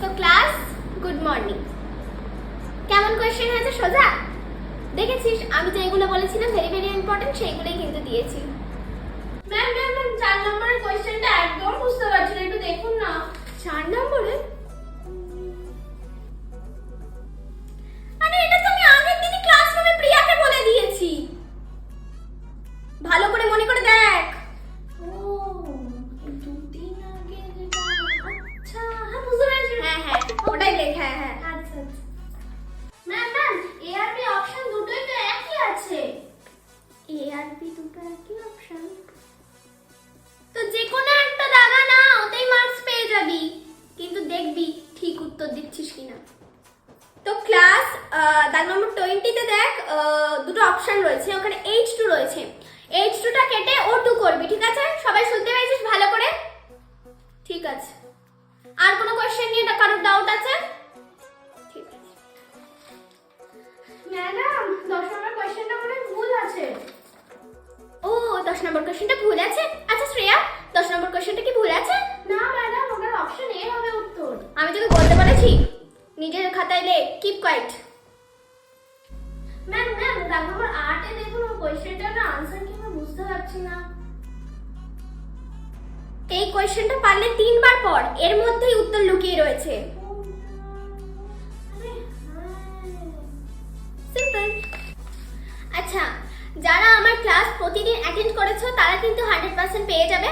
তো class good morning. কেমন question হয়েছে সোজা? দেখেছিস আমি যে এগুলো বলেছিলাম ভেরি ভেরি ইম্পর্টেন্ট সেইগুলোই কিন্তু দিয়েছি। ম্যাম 4 নম্বরের কোশ্চেনটা একদম বুঝতে পারছি না, একটু দেখুন না। 4 নম্বরে? আরে এটা তো আমি আগের দিনই ক্লাসরুমে প্রিয়াকে বলে দিয়েছি। ভালো করে মনে করে দেখ। ও দুদিন আগে যেটা, আচ্ছা হ্যাঁ বুঝতে পেরেছি। হ্যাঁ ওটাই লেখ। হ্যাঁ আচ্ছা ম্যাম এ আর বি অপশন দুটোই তো একই আছে। এ আর বি দুটো একই অপশন, তো যে কোনো একটা দাগা না, ওতেই মার্কস পেয়ে যাবি, কিন্তু দেখবি ঠিক উত্তর দিচ্ছিস কিনা। তো ক্লাস দাগ নম্বর 20 তে দেখ দুটো অপশন রয়েছে, ওখানে H2 রয়েছে। H2টা কেটে O2 করবি, ঠিক আছে? সবাই শুনতে পেয়েছিস ভালো করে? ঠিক আছে। আর কোনো কোশ্চেন নিয়ে কারোর ডাউট আছে? ঠিক আছে। ম্যাডাম 10 নম্বর কোশ্চেনটা মনে হয় ভুল আছে। ও 10 নম্বর কোশ্চেনটা ভুল আছে? আচ্ছা শ্রেয়া 10 নম্বর কোশ্চেনটা কি ভুল আছে? না ম্যাডাম, ওটার অপশন এ হবে উত্তর। আমি তোকে বলতে বলেছি নিজের খাতায় লে, কিপ কোয়াইট। ম্যাম দাগ নম্বর 8 এ দেখুন, ওই কোশ্চেনটার না আনসার কি আমি বুঝতে পারছি না। এই কোশ্চেনটা পারলে 3 বার পর, এর মধ্যেই উত্তর লুকিয়ে রয়েছে। সিম্পল। আচ্ছা, যারা আমার ক্লাস প্রতিদিন অ্যাটেন্ড করেছো তারা কিন্তু 100% পেয়ে যাবে,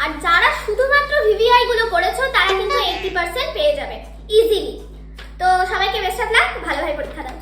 আর যারা শুধুমাত্র ভিভিআই গুলো করেছো তারা কিন্তু 80% পেয়ে যাবে ইজিলি। তো সবাইকে বেস্ট অফ লাক, ভালোভাবে পরীক্ষা দাও।